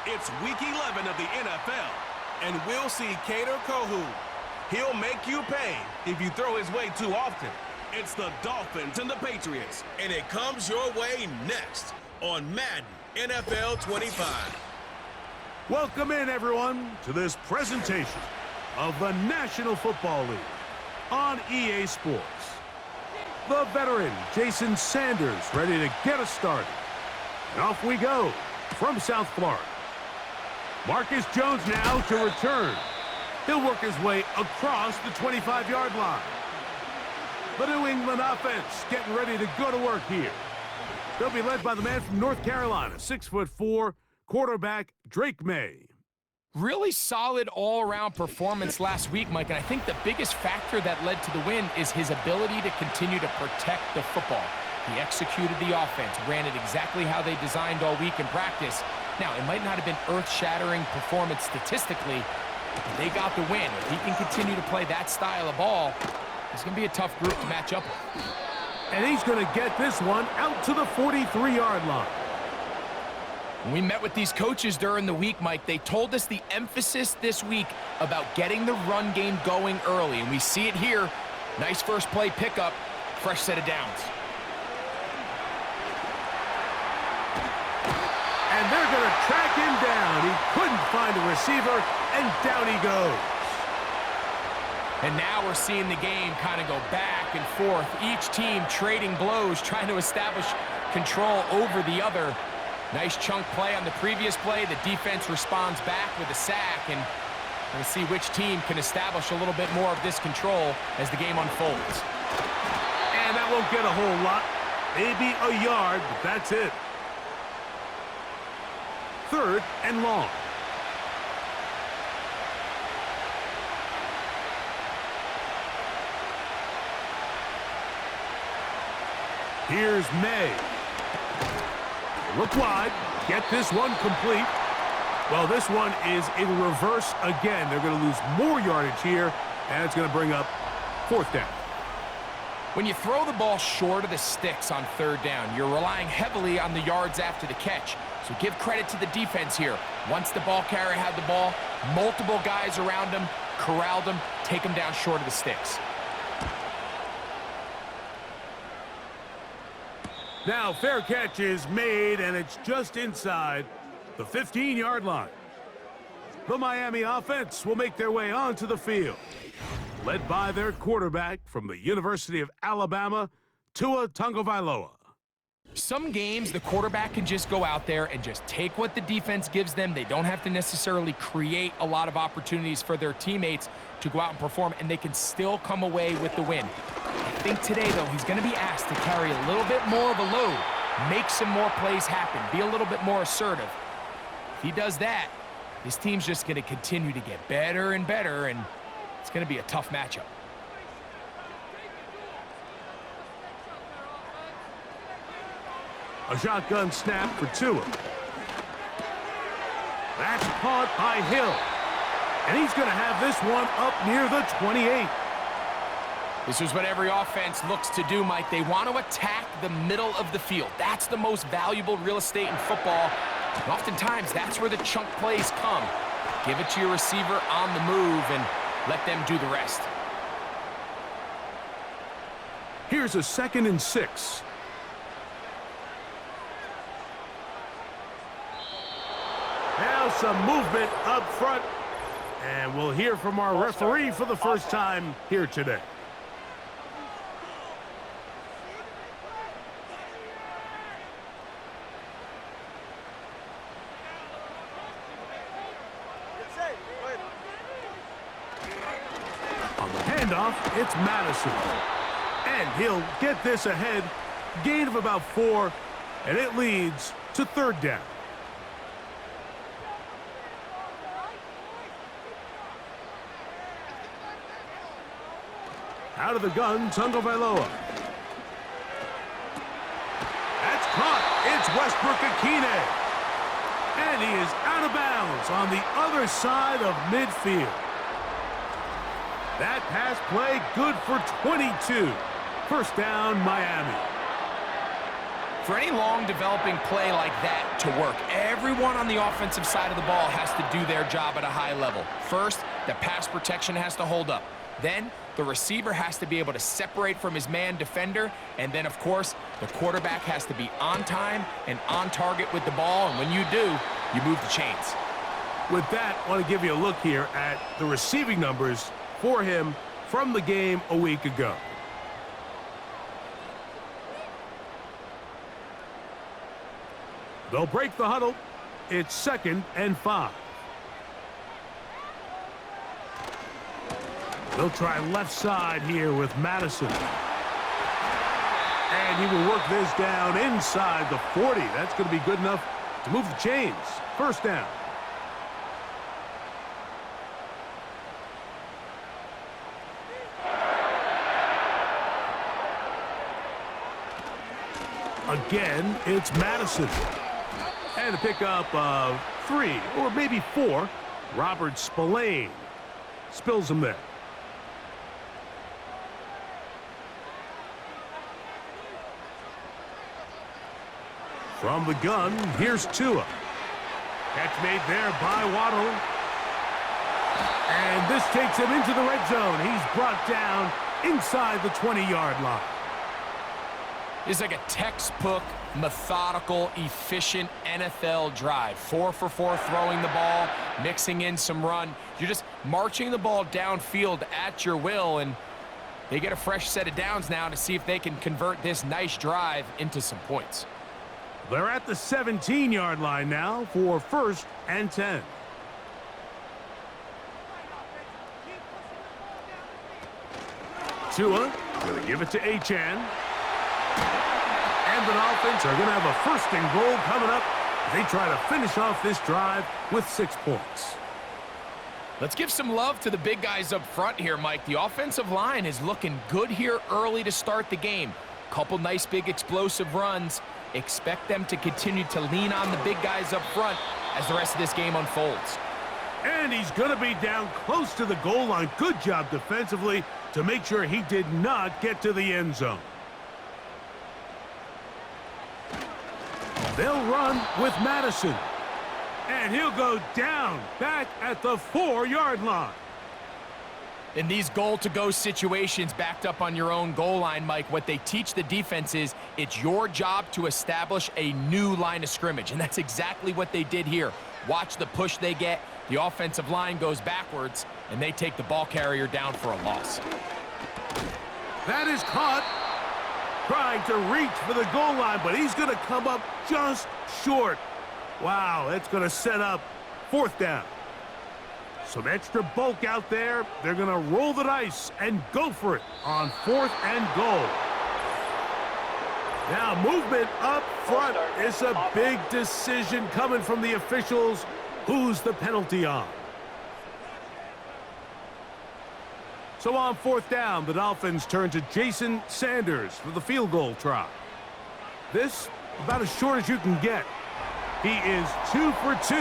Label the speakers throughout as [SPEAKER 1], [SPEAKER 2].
[SPEAKER 1] It's Week 11 of the NFL, and we'll see Kader Kohou. He'll make you pay if you throw his way too often. It's the Dolphins and the Patriots, and it comes your way next on Madden NFL 25.
[SPEAKER 2] Welcome in, everyone, to this presentation of the National Football League on EA Sports. The veteran Jason Sanders ready to get us started. And off we go from South Florida. Marcus Jones now to return. He'll work his way across the 25-yard line. The New England offense getting ready to go to work here. They'll be led by the man from North Carolina, 6'4", quarterback Drake May.
[SPEAKER 3] Really solid all-around performance last week, Mike, and I think the biggest factor that led to the win is his ability to continue to protect the football. He executed the offense, ran it exactly how they designed all week in practice. Now, it might not have been earth-shattering performance statistically, but they got the win. If he can continue to play that style of ball, it's going to be a tough group to match up with.
[SPEAKER 2] And he's going to get this one out to the 43-yard line.
[SPEAKER 3] When we met with these coaches during the week, Mike, they told us the emphasis this week about getting the run game going early, and we see it here. Nice first play pickup, fresh set of downs.
[SPEAKER 2] And they're going to track him down. He couldn't find a receiver, and down he goes.
[SPEAKER 3] And now we're seeing the game kind of go back and forth. Each team trading blows, trying to establish control over the other. Nice chunk play on the previous play. The defense responds back with a sack, and we'll see which team can establish a little bit more of this control as the game unfolds.
[SPEAKER 2] And that won't get a whole lot. Maybe a yard, but that's it. 3rd and long. Here's May. Look wide. Get this one complete. Well, this one is in reverse again. They're going to lose more yardage here, and it's going to bring up 4th down.
[SPEAKER 3] When you throw the ball short of the sticks on 3rd down, you're relying heavily on the yards after the catch. So give credit to the defense here. Once the ball carrier had the ball, multiple guys around him, corralled him, take him down short of the sticks.
[SPEAKER 2] Now, fair catch is made, and it's just inside the 15-yard line. The Miami offense will make their way onto the field, led by their quarterback from the University of Alabama, Tua Tagovailoa.
[SPEAKER 3] Some games, the quarterback can just go out there and just take what the defense gives them. They don't have to necessarily create a lot of opportunities for their teammates to go out and perform, and they can still come away with the win. I think today, though, he's going to be asked to carry a little bit more of a load, make some more plays happen, be a little bit more assertive. If he does that, this team's just going to continue to get better and better, and it's going to be a tough matchup.
[SPEAKER 2] A shotgun snap for Tua. That's caught by Hill. And he's going to have this one up near the 28.
[SPEAKER 3] This is what every offense looks to do, Mike. They want to attack the middle of the field. That's the most valuable real estate in football. And oftentimes, that's where the chunk plays come. Give it to your receiver on the move and let them do the rest.
[SPEAKER 2] Here's a 2nd and 6. Now some movement up front. And we'll hear from our referee for the first time here today. On the handoff, it's Madison. And he'll get this ahead. Gain of about 4, and it leads to 3rd down. Out of the gun, Tagovailoa. That's caught. It's Westbrook-Ikhine. And he is out of bounds on the other side of midfield. That pass play good for 22. 1st down, Miami.
[SPEAKER 3] For any long developing play like that to work, everyone on the offensive side of the ball has to do their job at a high level. First, the pass protection has to hold up. Then, the receiver has to be able to separate from his man defender. And then, of course, the quarterback has to be on time and on target with the ball. And when you do, you move the chains.
[SPEAKER 2] With that, I want to give you a look here at the receiving numbers for him from the game a week ago. They'll break the huddle. It's 2nd and 5. They'll try left side here with Madison. And he will work this down inside the 40. That's going to be good enough to move the chains. 1st down. Again, it's Madison. And a pickup of 3 or maybe 4. Robert Spillane spills him there. From the gun, here's Tua. Catch made there by Waddle. And this takes him into the red zone. He's brought down inside the 20-yard line.
[SPEAKER 3] It's like a textbook, methodical, efficient NFL drive. 4 for 4 throwing the ball, mixing in some run. You're just marching the ball downfield at your will, and they get a fresh set of downs now to see if they can convert this nice drive into some points.
[SPEAKER 2] They're at the 17-yard line now for 1st and 10. Tua going to give it to Achane. And the Dolphins are going to have a 1st and goal coming up. They try to finish off this drive with 6 points.
[SPEAKER 3] Let's give some love to the big guys up front here, Mike. The offensive line is looking good here early to start the game. Couple nice big explosive runs. Expect them to continue to lean on the big guys up front as the rest of this game unfolds.
[SPEAKER 2] And he's going to be down close to the goal line. Good job defensively to make sure he did not get to the end zone. They'll run with Madison. And he'll go down back at the 4-yard line.
[SPEAKER 3] In these goal-to-go situations backed up on your own goal line, Mike, what they teach the defense is it's your job to establish a new line of scrimmage, and that's exactly what they did here. Watch the push they get. The offensive line goes backwards, and they take the ball carrier down for a loss.
[SPEAKER 2] That is caught. Trying to reach for the goal line, but he's going to come up just short. Wow, that's going to set up 4th down. Some extra bulk out there. They're going to roll the dice and go for it on 4th and goal. Now movement up front. It's a big decision coming from the officials. Who's the penalty on? So on 4th down, the Dolphins turn to Jason Sanders for the field goal try. This about as short as you can get. He is 2 for 2.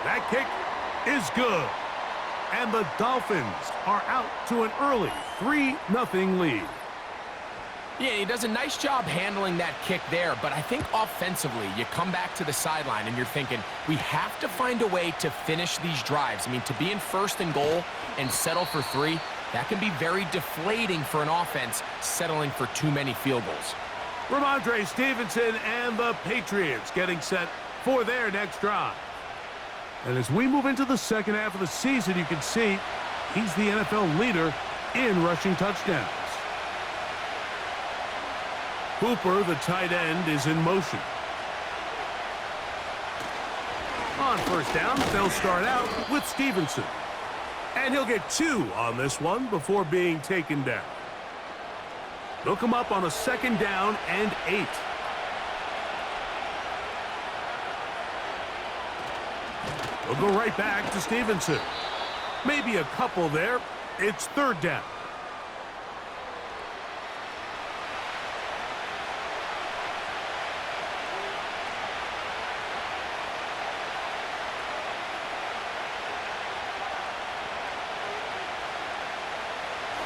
[SPEAKER 2] That kick is good. And the Dolphins are out to an early 3-0 lead.
[SPEAKER 3] Yeah, he does a nice job handling that kick there, but I think offensively, you come back to the sideline and you're thinking, we have to find a way to finish these drives. I mean, to be in 1st and goal and settle for 3, that can be very deflating for an offense settling for too many field goals.
[SPEAKER 2] Ramondre Stevenson and the Patriots getting set for their next drive. And as we move into the 2nd half of the season, you can see he's the NFL leader in rushing touchdowns. Hooper, the tight end, is in motion. On 1st down, they'll start out with Stevenson. And he'll get 2 on this one before being taken down. They'll come up on a 2nd down and 8. They'll go right back to Stevenson. Maybe a couple there. It's 3rd down.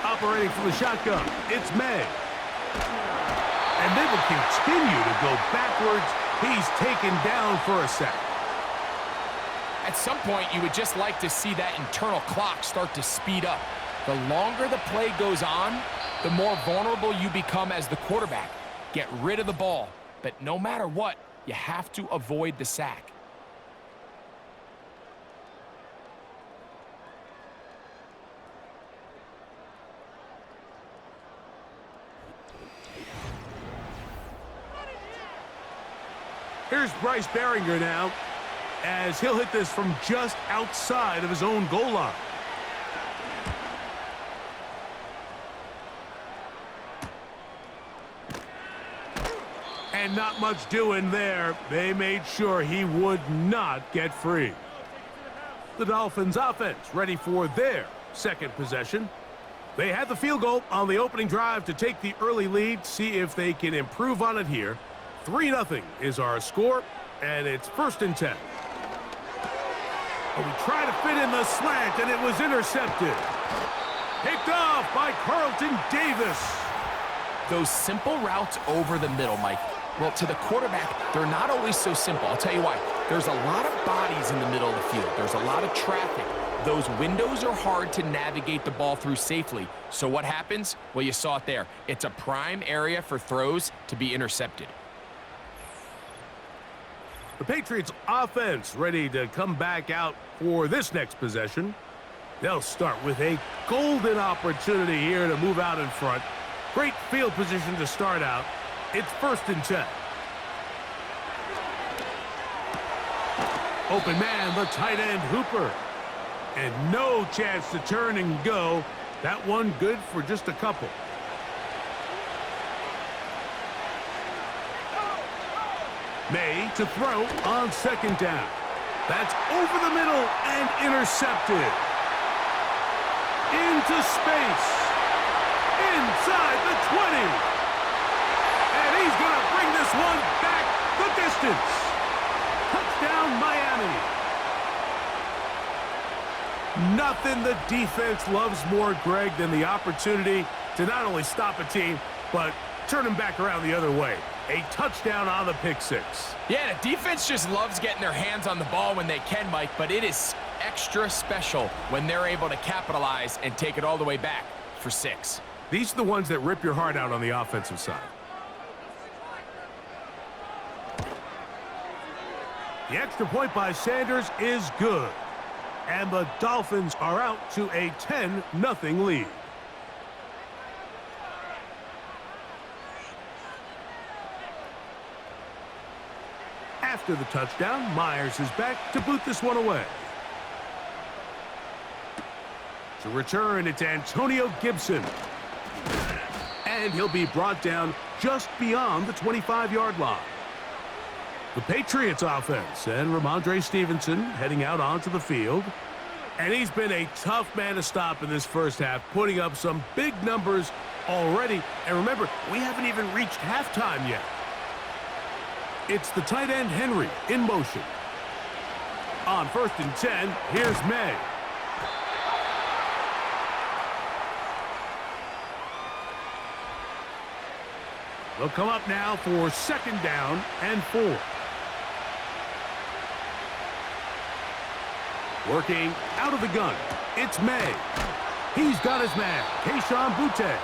[SPEAKER 2] Operating from the shotgun, it's May. and they will continue to go backwards. He's taken down for a sack.
[SPEAKER 3] At some point, you would just like to see that internal clock start to speed up. The longer the play goes on, the more vulnerable you become as the quarterback. Get rid of the ball, but no matter what, you have to avoid the sack.
[SPEAKER 2] Here's Bryce Behringer now, as he'll hit this from just outside of his own goal line. And not much doing there. They made sure he would not get free. The Dolphins offense ready for their second possession. They had the field goal on the opening drive to take the early lead. See if they can improve on it here. 3-0 is our score, and it's 1st and 10. We try to fit in the slant, and it was intercepted. Picked off by Carlton Davis.
[SPEAKER 3] Those simple routes over the middle, Mike. Well, to the quarterback, they're not always so simple. I'll tell you why. There's a lot of bodies in the middle of the field. There's a lot of traffic. Those windows are hard to navigate the ball through safely. So what happens? Well, you saw it there. It's a prime area for throws to be intercepted.
[SPEAKER 2] The Patriots offense ready to come back out for this next possession. They'll start with a golden opportunity here to move out in front. Great field position to start out. It's 1st and 10. Open man, the tight end Hooper. And no chance to turn and go. That one good for just a couple. May to throw on 2nd down. That's over the middle and intercepted. Into space. Inside the 20. And he's going to bring this one back the distance. Touchdown, Miami. Nothing the defense loves more, Greg, than the opportunity to not only stop a team, but turn them back around the other way. A touchdown on the pick six.
[SPEAKER 3] Yeah, the defense just loves getting their hands on the ball when they can, Mike, but it is extra special when they're able to capitalize and take it all the way back for 6.
[SPEAKER 2] These are the ones that rip your heart out on the offensive side. The extra point by Sanders is good. And the Dolphins are out to a 10-0 lead. After the touchdown, Myers is back to boot this one away. To return, it's Antonio Gibson. And he'll be brought down just beyond the 25-yard line. The Patriots offense and Ramondre Stevenson heading out onto the field. And he's been a tough man to stop in this first half, putting up some big numbers already. And remember, we haven't even reached halftime yet. It's the tight end Henry in motion. On 1st and 10, here's May. They'll come up now for 2nd down and 4. Working out of the gun, it's May. He's got his man, Keyshawn Boutte.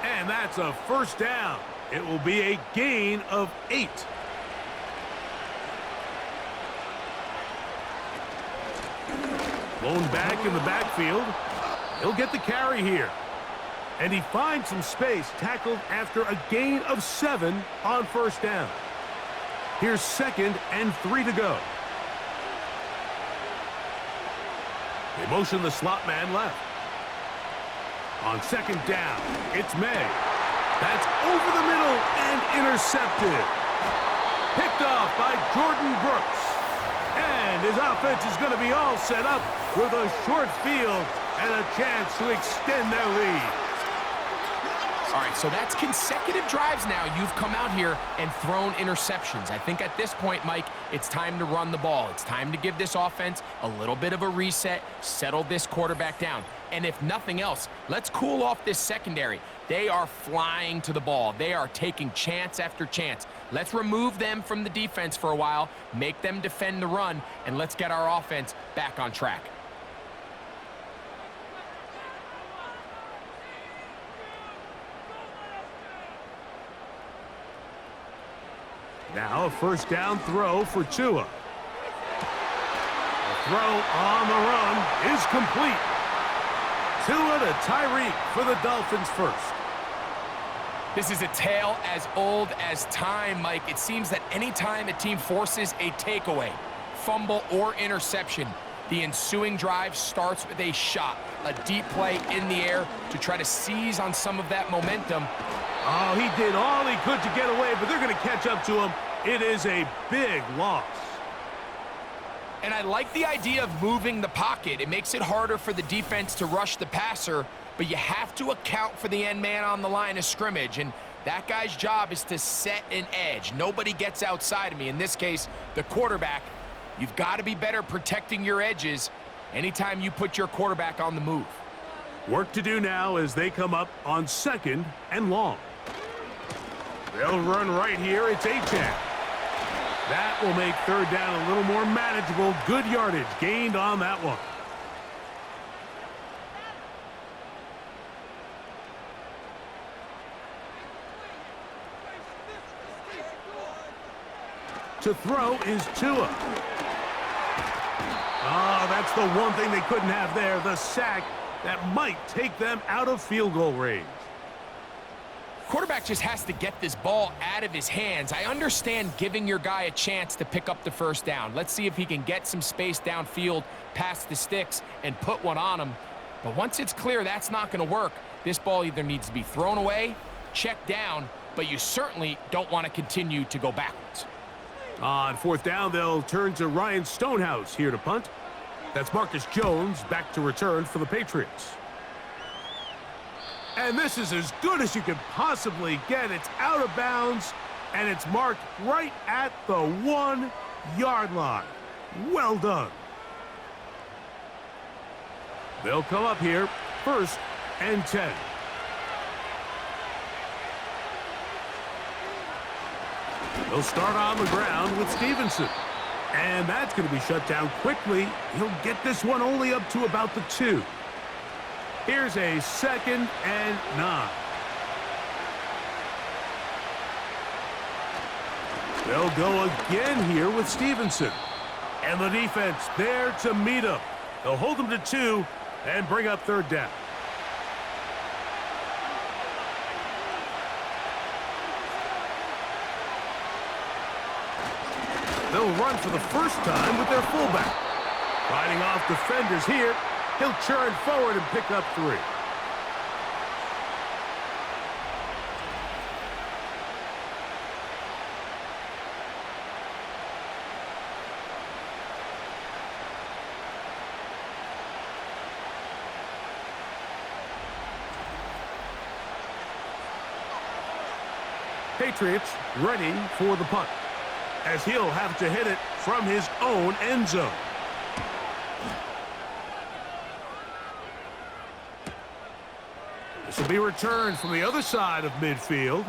[SPEAKER 2] And that's a 1st down. It will be a gain of 8. Blown back in the backfield. He'll get the carry here. And he finds some space, tackled after a gain of 7 on 1st down. Here's 2nd and 3 to go. They motion the slot man left. On 2nd down, it's May. That's over the middle and intercepted. Picked off by Jordan Brooks. And his offense is going to be all set up with a short field and a chance to extend their lead.
[SPEAKER 3] All right, so that's consecutive drives now. You've come out here and thrown interceptions. I think at this point, Mike, it's time to run the ball. It's time to give this offense a little bit of a reset, settle this quarterback down. And if nothing else, let's cool off this secondary. They are flying to the ball. They are taking chance after chance. Let's remove them from the defense for a while, make them defend the run, and let's get our offense back on track.
[SPEAKER 2] Now a first down throw for Tua. The throw on the run is complete. Tua to Tyreek for the Dolphins first.
[SPEAKER 3] This is a tale as old as time, Mike. It seems that anytime a team forces a takeaway, fumble, or interception, the ensuing drive starts with a shot, a deep play in the air to try to seize on some of that momentum.
[SPEAKER 2] Oh, he did all he could to get away, but they're going to catch up to him. It is a big loss.
[SPEAKER 3] And I like the idea of moving the pocket. It makes it harder for the defense to rush the passer, but you have to account for the end man on the line of scrimmage, and that guy's job is to set an edge. Nobody gets outside of me. In this case, the quarterback. You've got to be better protecting your edges anytime you put your quarterback on the move.
[SPEAKER 2] Work to do now as they come up on 2nd and long. They'll run right here. It's Jaelan. That will make 3rd down a little more manageable. Good yardage gained on that one. To throw is Tua. Oh, that's the one thing they couldn't have there, the sack that might take them out of field goal range.
[SPEAKER 3] Quarterback just has to get this ball out of his hands. I understand giving your guy a chance to pick up the first down. Let's see if he can get some space downfield past the sticks and put one on him. But once it's clear that's not going to work, this ball either needs to be thrown away, checked down, but you certainly don't want to continue to go backwards.
[SPEAKER 2] On 4th down, they'll turn to Ryan Stonehouse here to punt. That's Marcus Jones back to return for the Patriots. And this is as good as you could possibly get. It's out of bounds, and it's marked right at the 1-yard line. Well done. They'll come up here, 1st and 10. They'll start on the ground with Stevenson. And that's going to be shut down quickly. He'll get this one only up to about the 2. Here's a 2nd and 9. They'll go again here with Stevenson. And the defense there to meet him. They'll hold him to 2 and bring up 3rd down. They'll run for the first time with their fullback. Fighting off defenders here. He'll churn forward and pick up 3. Patriots ready for the punt, as he'll have to hit it from his own end zone. This will be returned from the other side of midfield,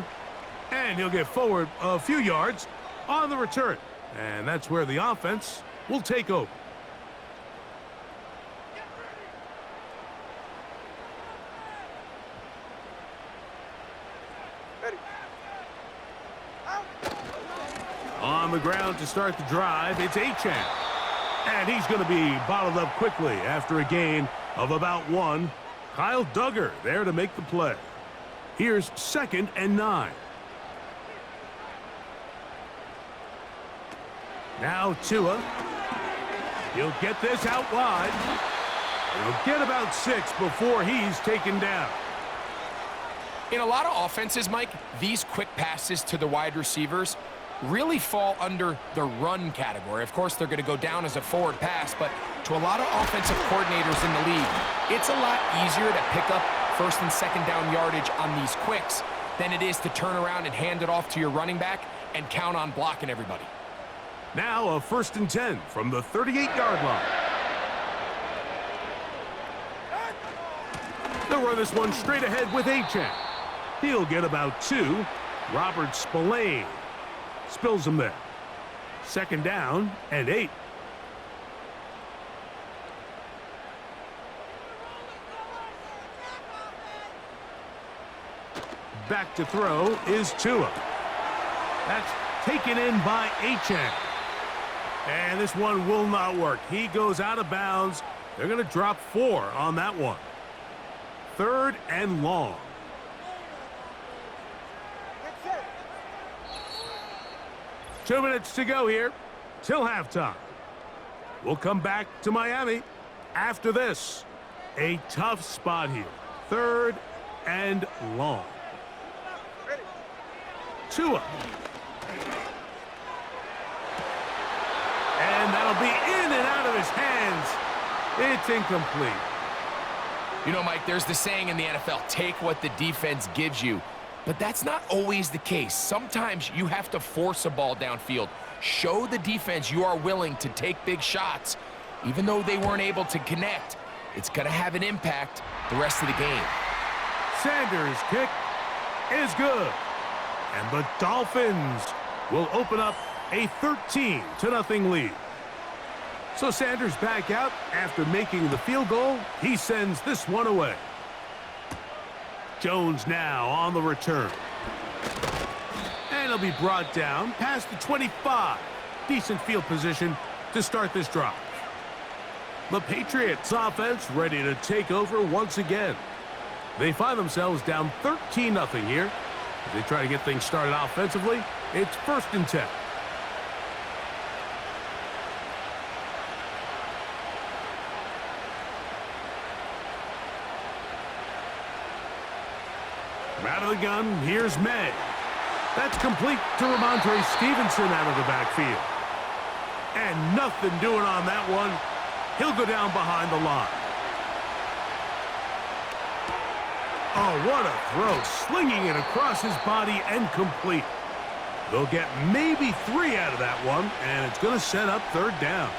[SPEAKER 2] and he'll get forward a few yards on the return. And that's where the offense will take over. On the ground to start the drive, it's Jaelan. And he's going to be bottled up quickly after a gain of about 1. Kyle Duggar there to make the play. Here's 2nd and 9. Now Tua. He'll get this out wide. He'll get about 6 before he's taken down.
[SPEAKER 3] In a lot of offenses, Mike, these quick passes to the wide receivers really fall under the run category. Of course, they're going to go down as a forward pass, but to a lot of offensive coordinators in the league, it's a lot easier to pick up first and second down yardage on these quicks than it is to turn around and hand it off to your running back and count on blocking everybody.
[SPEAKER 2] Now a 1st and 10 from the 38-yard line. They'll run this one straight ahead with Jaelan. He'll get about 2. Robert Spillane spills him there. 2nd down and 8. Back to throw is Tua. That's taken in by Jaelan. And this one will not work. He goes out of bounds. They're going to drop 4 on that one. 3rd and long. Two minutes to go here till halftime. We'll come back to Miami after this. A tough spot here. 3rd and long. Tua. And that'll be in and out of his hands. It's incomplete.
[SPEAKER 3] You know, Mike, there's the saying in the NFL, take what the defense gives you. But that's not always the case. Sometimes you have to force a ball downfield. Show the defense you are willing to take big shots. Even though they weren't able to connect, it's going to have an impact the rest of the game.
[SPEAKER 2] Sanders' kick is good. And the Dolphins will open up a 13-0 lead. So Sanders back out after making the field goal. He sends this one away. Jones now on the return. And he'll be brought down past the 25. Decent field position to start this drive. The Patriots offense ready to take over once again. They find themselves down 13-0 here. As they try to get things started offensively, it's 1st and 10. Out of the gun, here's May. That's complete to Ramondre Stevenson out of the backfield. And nothing doing on that one. He'll go down behind the line. Oh, what a throw. Slinging it across his body and complete. They'll get maybe 3 out of that one, and it's going to set up 3rd down.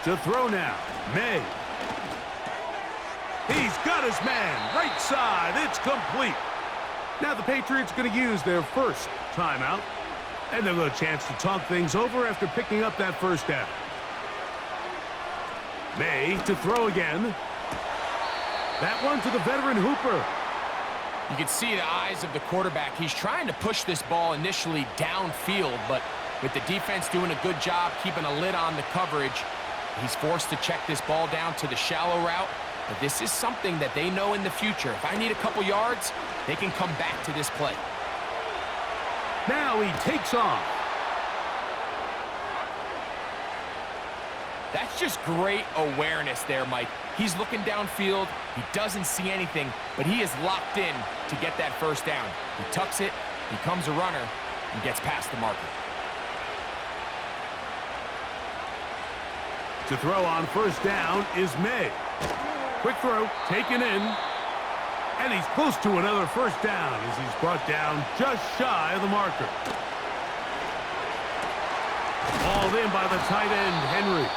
[SPEAKER 2] To throw now, May. He's got his man, right side, it's complete. Now the Patriots going to use their first timeout, and they'll get a chance to talk things over after picking up that 1st down. May to throw again. That one to the veteran Hooper.
[SPEAKER 3] You can see the eyes of the quarterback. He's trying to push this ball initially downfield, but with the defense doing a good job keeping a lid on the coverage, he's forced to check this ball down to the shallow route. But this is something that they know in the future. If I need a couple yards, they can come back to this play.
[SPEAKER 2] Now he takes off.
[SPEAKER 3] That's just great awareness there, Mike. He's looking downfield. He doesn't see anything, but he is locked in to get that 1st down. He tucks it, becomes a runner, and gets past the marker.
[SPEAKER 2] To throw on 1st down is May. Quick throw, taken in. And he's close to another 1st down as he's brought down just shy of the marker. Hauled in by the tight end, Henry.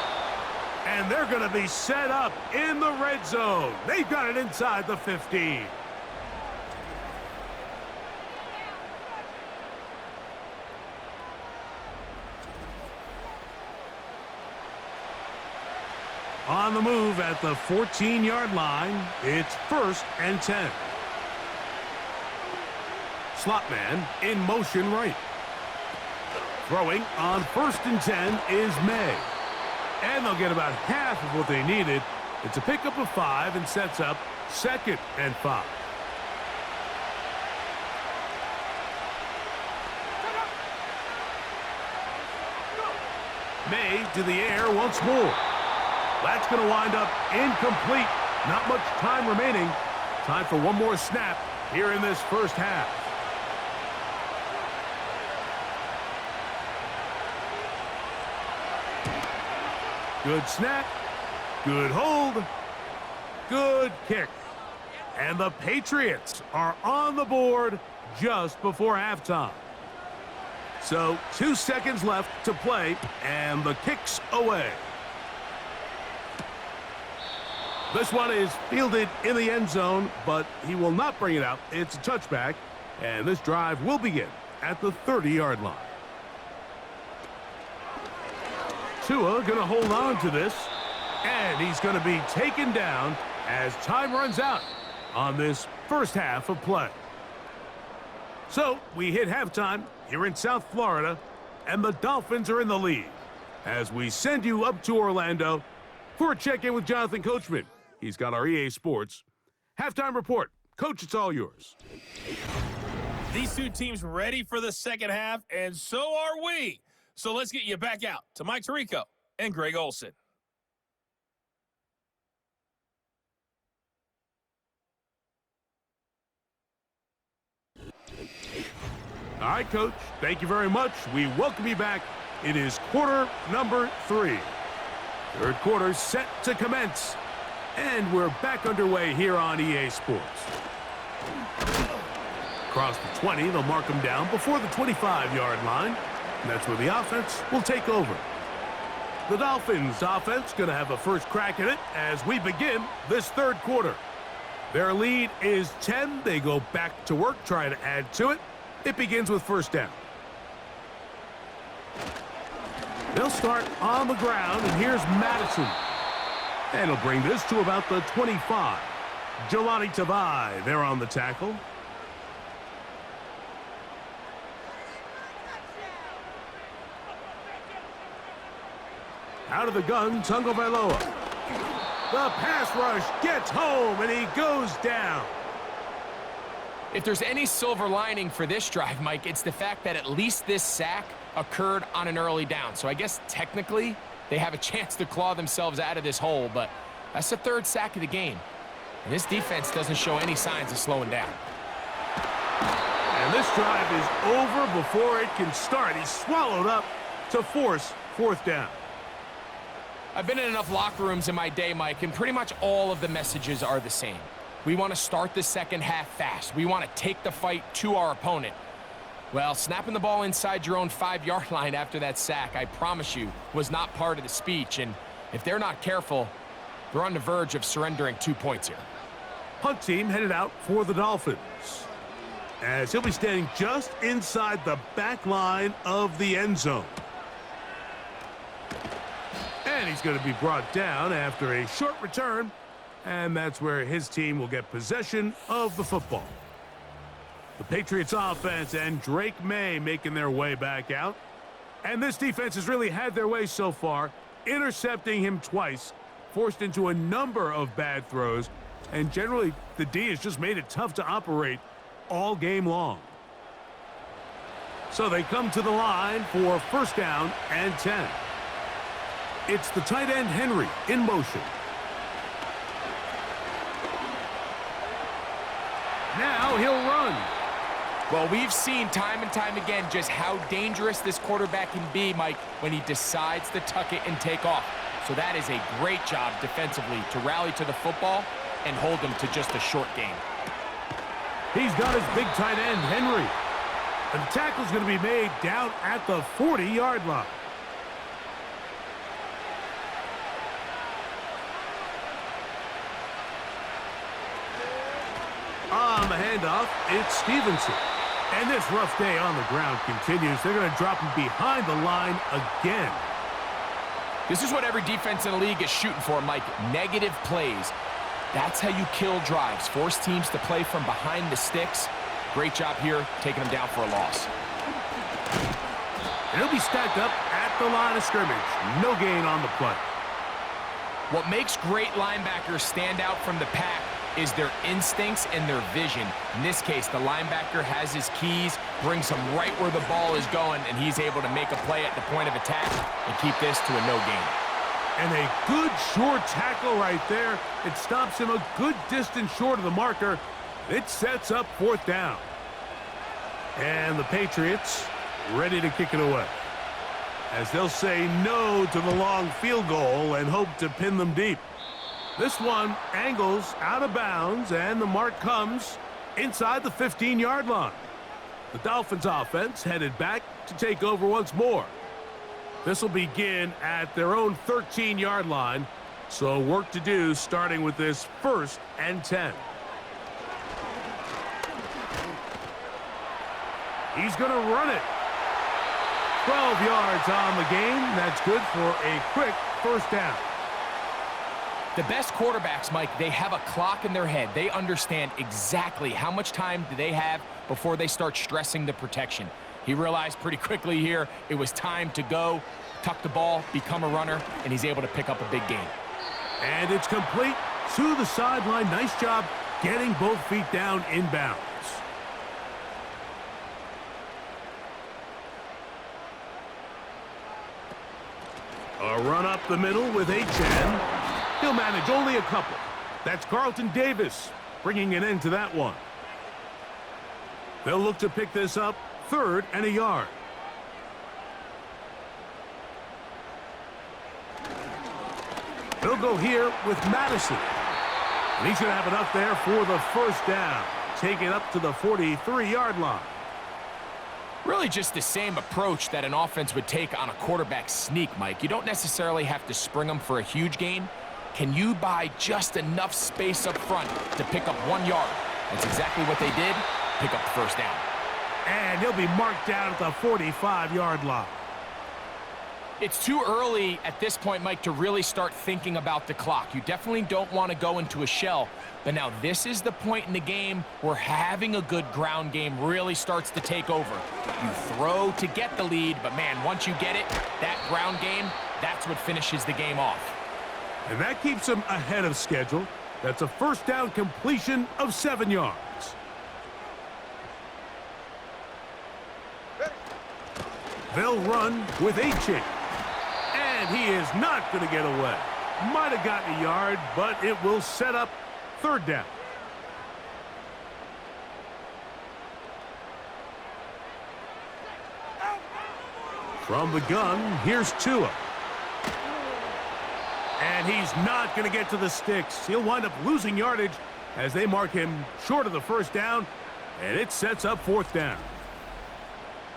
[SPEAKER 2] And they're going to be set up in the red zone. They've got it inside the 15. On the move at the 14-yard line, it's 1st and 10. Slot man in motion right. Throwing on 1st and 10 is May. And they'll get about half of what they needed. It's a pickup of 5 and sets up 2nd and 5. May to the air once more. That's going to wind up incomplete. Not much time remaining. Time for one more snap here in this 1st half. Good snap. Good hold. Good kick. And the Patriots are on the board just before halftime. So 2 seconds left to play, and the kick's away. This one is fielded in the end zone, but he will not bring it out. It's a touchback, and this drive will begin at the 30-yard line. Tua going to hold on to this, and he's going to be taken down as time runs out on this first half of play. So we hit halftime here in South Florida, and the Dolphins are in the lead as we send you up to Orlando for a check-in with Jonathan Coachman. He's got our EA Sports halftime report. Coach, it's all yours.
[SPEAKER 4] These two teams ready for the second half, and so are we. So let's get you back out to Mike Tirico and Greg Olson.
[SPEAKER 2] All right, Coach, thank you very much. We welcome you back. It is quarter number 3. Third quarter set to commence. And we're back underway here on EA Sports. Across the 20, they'll mark them down before the 25-yard line. And that's where the offense will take over. The Dolphins offense going to have a first crack at it as we begin this third quarter. Their lead is 10. They go back to work, trying to add to it. It begins with first down. They'll start on the ground, and here's Madison. And he'll bring this to about the 25. Jaelan Tavai there on the tackle. Out of the gun, Tunga Vailoa. The pass rush gets home, and he goes down.
[SPEAKER 3] If there's any silver lining for this drive, Mike, it's the fact that at least this sack occurred on an early down. So I guess technically they have a chance to claw themselves out of this hole, but that's the third sack of the game. And this defense doesn't show any signs of slowing down.
[SPEAKER 2] And this drive is over before it can start. He's swallowed up to force fourth down.
[SPEAKER 3] I've been in enough locker rooms in my day, Mike, and pretty much all of the messages are the same. We want to start the second half fast. We want to take the fight to our opponent. Well, snapping the ball inside your own 5-yard line after that sack, I promise you, was not part of the speech. And if they're not careful, they're on the verge of surrendering 2 points here.
[SPEAKER 2] Punt team headed out for the Dolphins, as he'll be standing just inside the back line of the end zone. And he's going to be brought down after a short return, and that's where his team will get possession of the football. The Patriots offense and Drake May making their way back out. And this defense has really had their way so far, intercepting him twice, forced into a number of bad throws, and generally the D has just made it tough to operate all game long. So they come to the line for first down and 10. It's the tight end Henry in motion. Now he'll run.
[SPEAKER 3] Well, we've seen time and time again just how dangerous this quarterback can be, Mike, when he decides to tuck it and take off. So that is a great job defensively to rally to the football and hold them to just a short game.
[SPEAKER 2] He's got his big tight end, Henry. And the tackle's going to be made down at the 40-yard line. On the handoff, it's Stevenson. And this rough day on the ground continues. They're going to drop him behind the line again.
[SPEAKER 3] This is what every defense in the league is shooting for, Mike. Negative plays. That's how you kill drives. Force teams to play from behind the sticks. Great job here, taking them down for a loss.
[SPEAKER 2] And he'll be stacked up at the line of scrimmage. No gain on the play.
[SPEAKER 3] What makes great linebackers stand out from the pack is their instincts and their vision. In this case, the linebacker has his keys, brings him right where the ball is going, and he's able to make a play at the point of attack and keep this to a no gain.
[SPEAKER 2] And a good short tackle right there. It stops him a good distance short of the marker. It sets up fourth down. And the Patriots ready to kick it away. as they'll say no to the long field goal and hope to pin them deep. This one angles out of bounds, and the mark comes inside the 15-yard line. The Dolphins offense headed back to take over once more. This will begin at their own 13-yard line, so work to do starting with this 1st and 10. He's going to run it. 12 yards on the game. That's good for a quick first down.
[SPEAKER 3] The best quarterbacks, Mike, they have a clock in their head. They understand exactly how much time do they have before they start stressing the protection. He realized pretty quickly here it was time to go, tuck the ball, become a runner, and he's able to pick up a big gain.
[SPEAKER 2] And it's complete to the sideline. Nice job getting both feet down inbounds. A run up the middle with Jaelan. He'll manage only a couple. That's Carlton Davis bringing an end to that one. They'll look to pick this up 3rd and a yard. They'll go here with Madison. And he's going to have enough there for the first down. Take it up to the 43-yard line.
[SPEAKER 3] Really just the same approach that an offense would take on a quarterback sneak, Mike. You don't necessarily have to spring them for a huge gain. Can you buy just enough space up front to pick up 1 yard? That's exactly what they did. Pick up the first down.
[SPEAKER 2] And he'll be marked down at the 45-yard line.
[SPEAKER 3] It's too early at this point, Mike, to really start thinking about the clock. You definitely don't want to go into a shell. But now this is the point in the game where having a good ground game really starts to take over. You throw to get the lead, but man, once you get it, that ground game, that's what finishes the game off.
[SPEAKER 2] And that keeps them ahead of schedule. That's a first down completion of 7 yards. They'll run with Jaelan. And he is not going to get away. Might have gotten a yard, but it will set up 3rd down. From the gun, here's Tua. And he's not going to get to the sticks. He'll wind up losing yardage as they mark him short of the first down, and it sets up 4th down.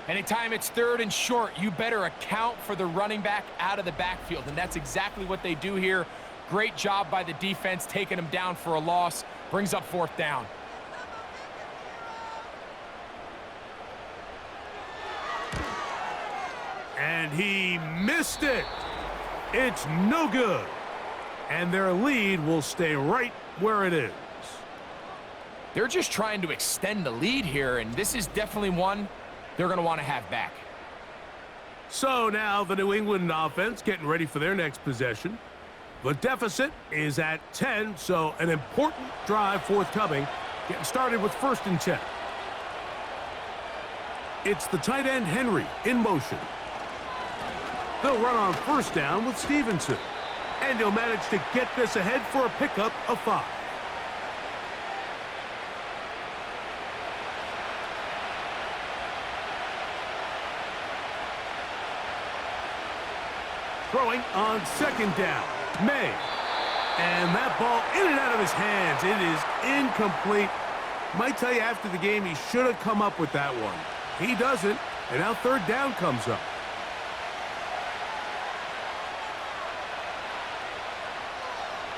[SPEAKER 3] Anytime it's 3rd and short, you better account for the running back out of the backfield, and that's exactly what they do here. Great job by the defense taking him down for a loss. Brings up 4th down.
[SPEAKER 2] And he missed it. It's no good. And their lead will stay right where it is.
[SPEAKER 3] They're just trying to extend the lead here, and this is definitely one they're going to want to have back.
[SPEAKER 2] So now the New England offense getting ready for their next possession. The deficit is at 10, so an important drive forthcoming. Getting started with 1st and 10. It's the tight end Henry in motion. They'll run on 1st down with Stevenson. And he'll manage to get this ahead for a pickup of 5. Throwing on 2nd down. May. And that ball in and out of his hands. It is incomplete. Might tell you after the game he should have come up with that one. He doesn't, and now 3rd down comes up.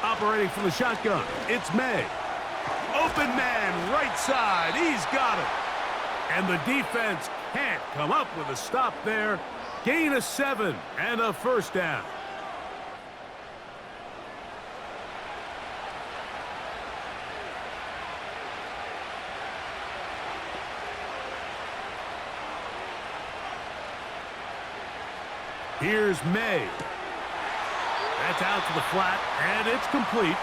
[SPEAKER 2] Operating from the shotgun, it's May. Open man, right side. He's got it. And the defense can't come up with a stop there. Gain of 7 and a first down. Here's May. That's out to the flat, and it's complete.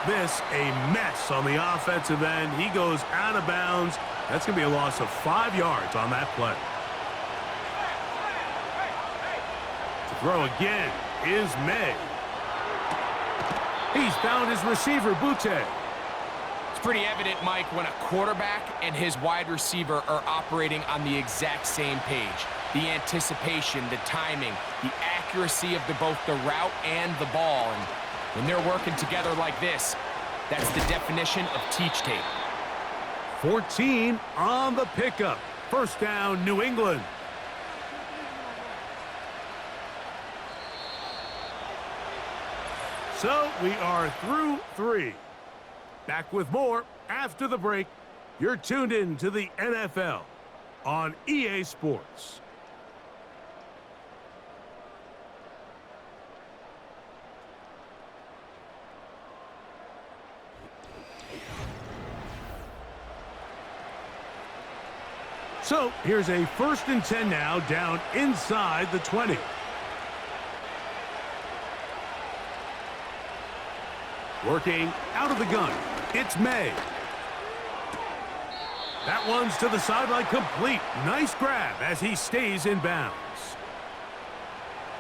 [SPEAKER 2] This a mess on the offensive end. He goes out of bounds. That's going to be a loss of 5 yards on that play. To throw again is May. He's found his receiver, Butte.
[SPEAKER 3] It's pretty evident, Mike, when a quarterback and his wide receiver are operating on the exact same page. the anticipation, the timing, the accuracy of both the route and the ball. And when they're working together like this, that's the definition of teach tape.
[SPEAKER 2] 14 on the pickup. First down, New England. So we are through 3. Back with more after the break. You're tuned in to the NFL on EA Sports. So here's a 1st and 10 now, down inside the 20. Working out of the gun, it's May. That one's to the sideline complete. Nice grab as he stays in bounds.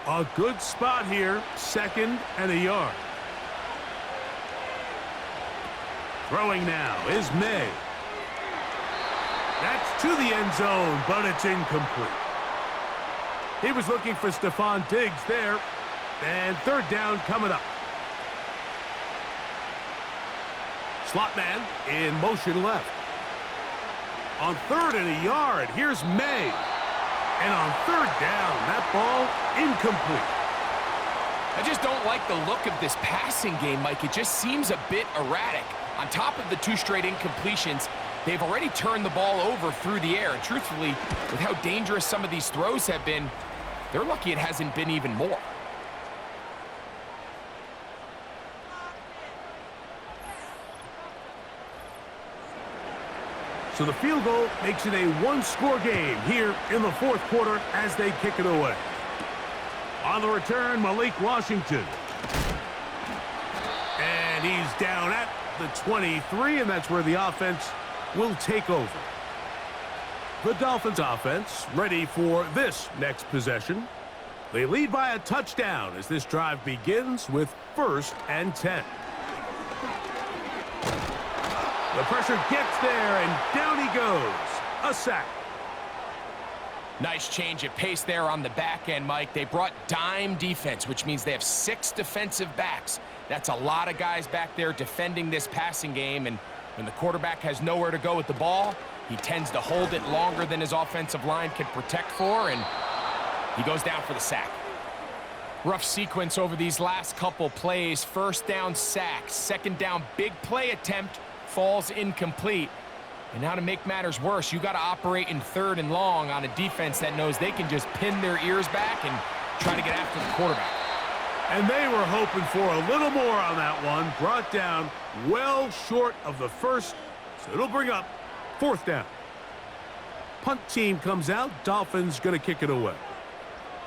[SPEAKER 2] A good spot here, 2nd and a yard. Throwing now is May. That's to the end zone, but it's incomplete. He was looking for Stephon Diggs there, and 3rd down coming up. Slot man in motion left. On 3rd and a yard, here's May. And on 3rd down, that ball incomplete.
[SPEAKER 3] I just don't like the look of this passing game, Mike. It just seems a bit erratic. On top of the 2 straight incompletions, they've already turned the ball over through the air. And truthfully, with how dangerous some of these throws have been, they're lucky it hasn't been even more.
[SPEAKER 2] So the field goal makes it a 1-score game here in the 4th quarter as they kick it away. On the return, Malik Washington. And he's down at the 23, and that's where the offense will take over. The Dolphins offense ready for this next possession. They lead by a touchdown as this drive begins with 1st and 10. The pressure gets there, and down he goes. A sack.
[SPEAKER 3] Nice change of pace there on the back end, Mike. They brought dime defense, which means they have 6 defensive backs. That's a lot of guys back there defending this passing game, and when the quarterback has nowhere to go with the ball, he tends to hold it longer than his offensive line can protect for, and he goes down for the sack. Rough sequence over these last couple plays. 1st down sack, 2nd down big play attempt, falls incomplete. And now to make matters worse, you got to operate in 3rd and long on a defense that knows they can just pin their ears back and try to get after the quarterback.
[SPEAKER 2] And they were hoping for a little more on that one. Brought down well short of the 1st, so it'll bring up 4th down. Punt team comes out. Dolphins going to kick it away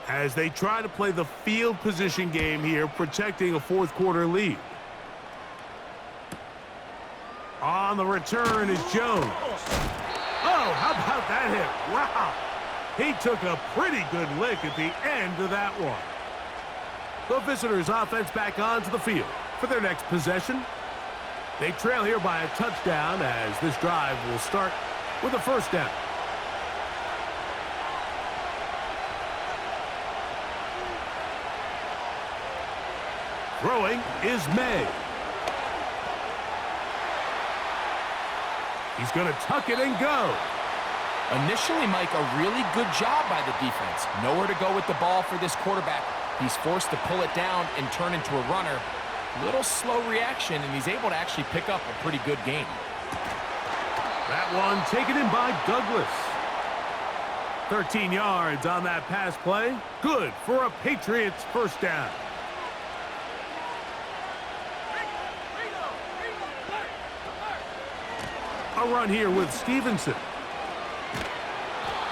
[SPEAKER 2] as they try to play the field position game here, protecting a 4th quarter lead. On the return is Jones. Oh, how about that hit? Wow. He took a pretty good lick at the end of that one. The visitors' offense back onto the field for their next possession. They trail here by a touchdown as this drive will start with a 1st down. Throwing is May. He's going to tuck it and go.
[SPEAKER 3] Initially, Mike, a really good job by the defense. Nowhere to go with the ball for this quarterback. He's forced to pull it down and turn into a runner. Little slow reaction, and he's able to actually pick up a pretty good game.
[SPEAKER 2] That one taken in by Douglas. 13 yards on that pass play. Good for a Patriots 1st down. A run here with Stevenson.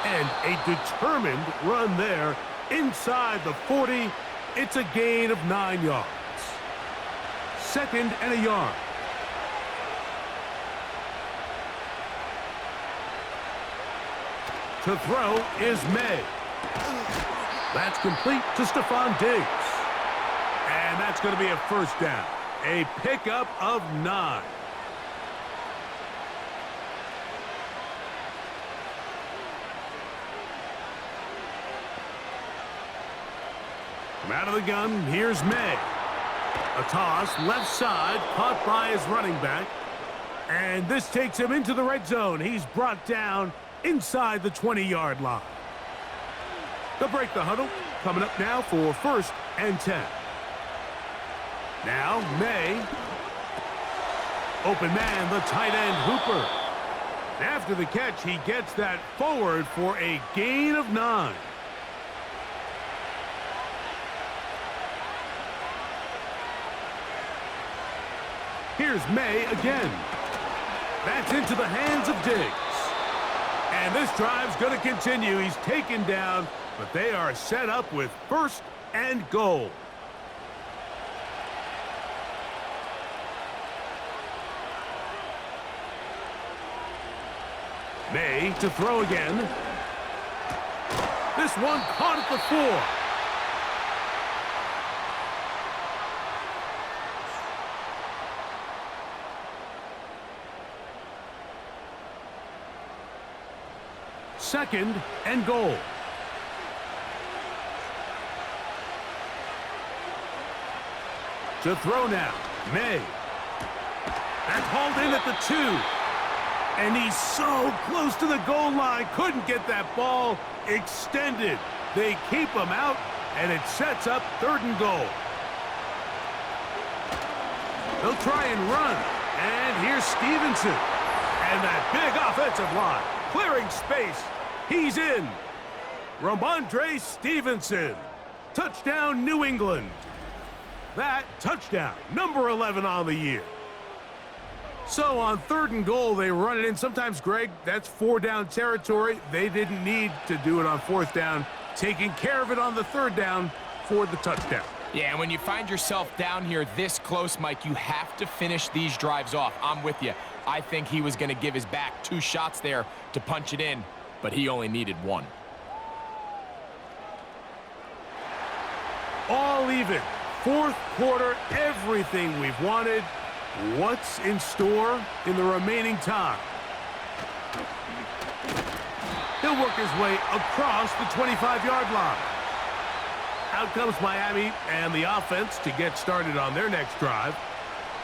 [SPEAKER 2] And a determined run there inside the 40. It's a gain of 9 yards. 2nd and a yard. To throw is May. That's complete to Stephon Diggs. And that's going to be a 1st down. A pickup of 9. From out of the gun, here's May. A toss, left side, caught by his running back. And this takes him into the red zone. He's brought down inside the 20-yard line. They'll break the huddle. Coming up now for 1st and 10. Now, May. Open man, the tight end, Hooper. After the catch, he gets that forward for a gain of 9. Here's May again. That's into the hands of Diggs. And this drive's going to continue. He's taken down, but they are set up with 1st and goal. May to throw again. This one caught at the 4. Second and goal. To throw now, May. That's hauled in at the 2. And he's so close to the goal line, couldn't get that ball extended. They keep him out, and it sets up 3rd and goal. They'll try and run. And here's Stevenson. And that big offensive line, clearing space. He's in. Ramondre Stevenson. Touchdown, New England. That touchdown, number 11 on the year. So on 3rd and goal, they run it in. Sometimes, Greg, that's 4-down territory. They didn't need to do it on 4th down. Taking care of it on the 3rd down for the touchdown.
[SPEAKER 3] Yeah, and when you find yourself down here this close, Mike, you have to finish these drives off. I'm with you. I think he was going to give his back 2 shots there to punch it in, but he only needed 1.
[SPEAKER 2] All even. 4th quarter, everything we've wanted. What's in store in the remaining time? He'll work his way across the 25-yard line. Out comes Miami and the offense to get started on their next drive.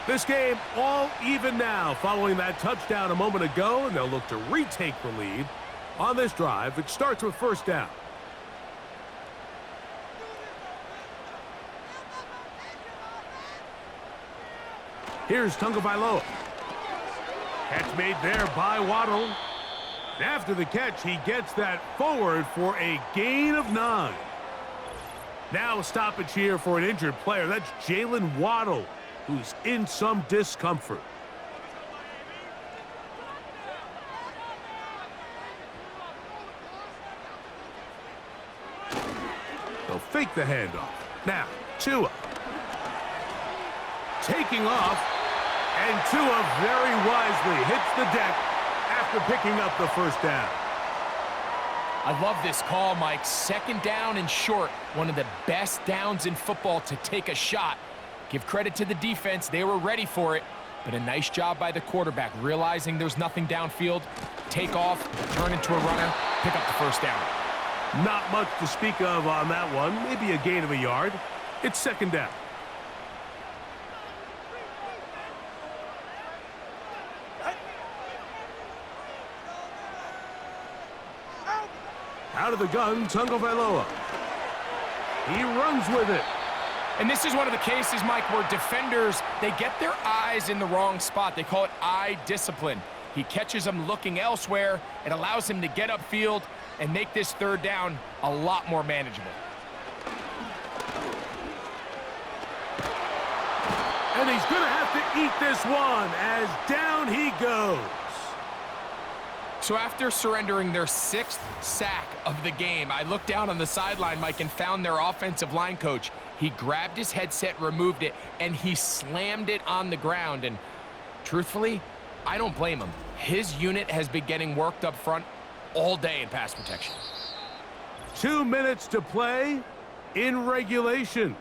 [SPEAKER 2] This game all even now following that touchdown a moment ago, and they'll look to retake the lead on this drive. It starts with 1st down. Here's Tagovailoa. Catch made there by Waddle. And after the catch, he gets that forward for a gain of 9. Now a stoppage here for an injured player. That's Jaelan Waddle, who's in some discomfort. They'll fake the handoff. Now, Tua. Taking off. And Tua very wisely hits the deck after picking up the 1st down.
[SPEAKER 3] I love this call, Mike. 2nd down and short. One of the best downs in football to take a shot. Give credit to the defense. They were ready for it. But a nice job by the quarterback, realizing there's nothing downfield. Take off, turn into a runner, pick up the 1st down.
[SPEAKER 2] Not much to speak of on that one. Maybe a gain of a yard. It's 2nd down. Out of the gun, Tagovailoa. He runs with it.
[SPEAKER 3] And this is one of the cases, Mike, where defenders, they get their eyes in the wrong spot. They call it eye discipline. He catches them looking elsewhere. It allows him to get upfield and make this 3rd down a lot more manageable.
[SPEAKER 2] And he's going to have to eat this one as down he goes.
[SPEAKER 3] So after surrendering their 6th sack of the game, I looked down on the sideline, Mike, and found their offensive line coach. He grabbed his headset, removed it, and he slammed it on the ground. And truthfully, I don't blame him. His unit has been getting worked up front all day in pass protection.
[SPEAKER 2] 2 minutes to play in regulation.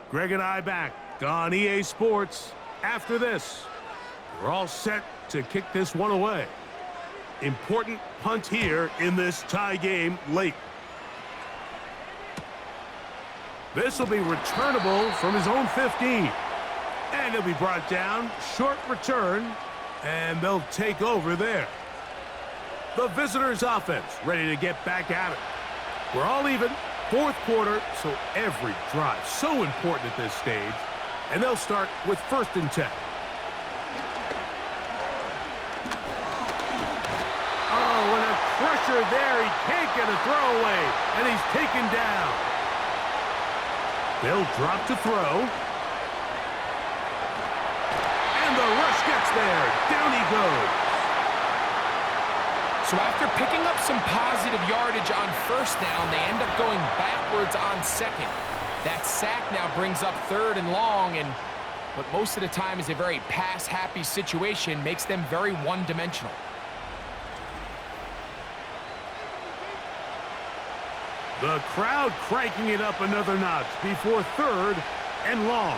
[SPEAKER 2] Greg and I back on EA Sports after this. We're all set to kick this one away. Important punt here in this tie game late. This will be returnable from his own 15. And he'll be brought down. Short return. And they'll take over there. The visitors' offense ready to get back at it. We're all even. Fourth quarter, so every drive so important at this stage. And they'll start with 1st and 10. Oh, and a pressure there. He can't get a throwaway. And he's taken down. They'll drop to throw. And the rush gets there. Down he goes.
[SPEAKER 3] So after picking up some positive yardage on 1st down, they end up going backwards on 2nd. That sack now brings up 3rd and long, and what most of the time is a very pass-happy situation makes them very one-dimensional.
[SPEAKER 2] The crowd cranking it up another notch before 3rd and long.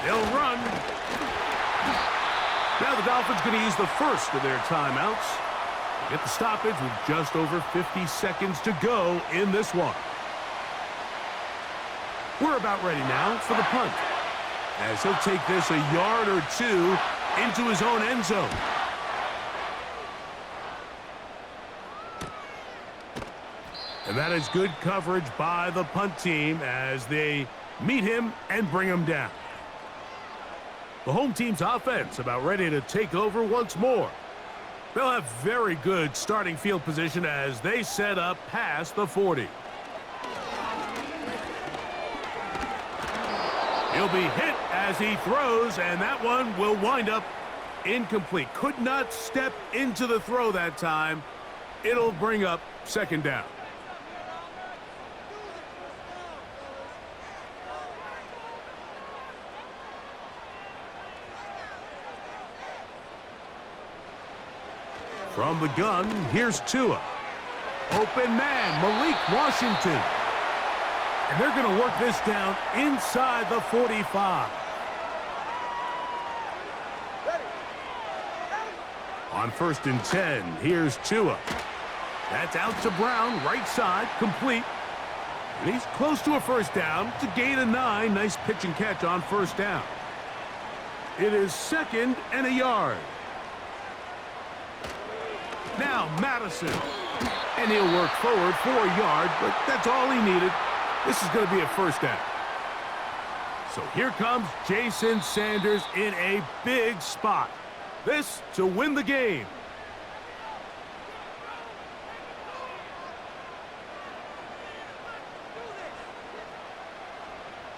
[SPEAKER 2] They'll run. Now the Dolphins going to use the first of their timeouts. Get the stoppage with just over 50 seconds to go in this one. We're about ready now for the punt, as he'll take this a yard or 2 into his own end zone. And that is good coverage by the punt team as they meet him and bring him down. The home team's offense about ready to take over once more. They'll have very good starting field position as they set up past the 40. He'll be hit as he throws, and that one will wind up incomplete. Could not step into the throw that time. It'll bring up 2nd down. From the gun, here's Tua. Open man, Malik Washington. And they're going to work this down inside the 45. On 1st and 10, here's Tua. That's out to Brown, right side, complete. And he's close to a 1st down. It's a gain of 9. Nice pitch and catch on 1st down. It is 2nd and a yard. Now Madison. And he'll work forward for a yard, but that's all he needed. This is going to be a 1st down. So here comes Jason Sanders in a big spot. This to win the game.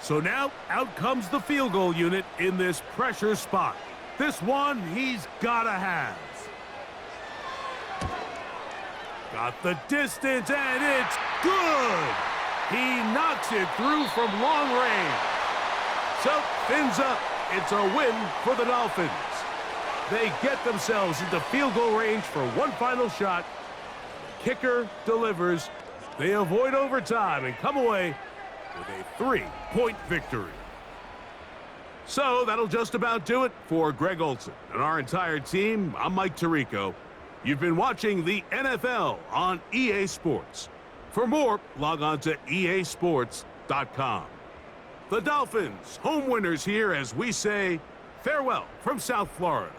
[SPEAKER 2] So now out comes the field goal unit in this pressure spot. This one he's got to have. Got the distance, and it's good. He knocks it through from long range. So, fins up. It's a win for the Dolphins. They get themselves into field goal range for one final shot. The kicker delivers. They avoid overtime and come away with a 3-point victory. So, that'll just about do it for Greg Olson and our entire team. I'm Mike Tirico. You've been watching the NFL on EA Sports. For more, log on to easports.com. The Dolphins, home winners here as we say farewell from South Florida.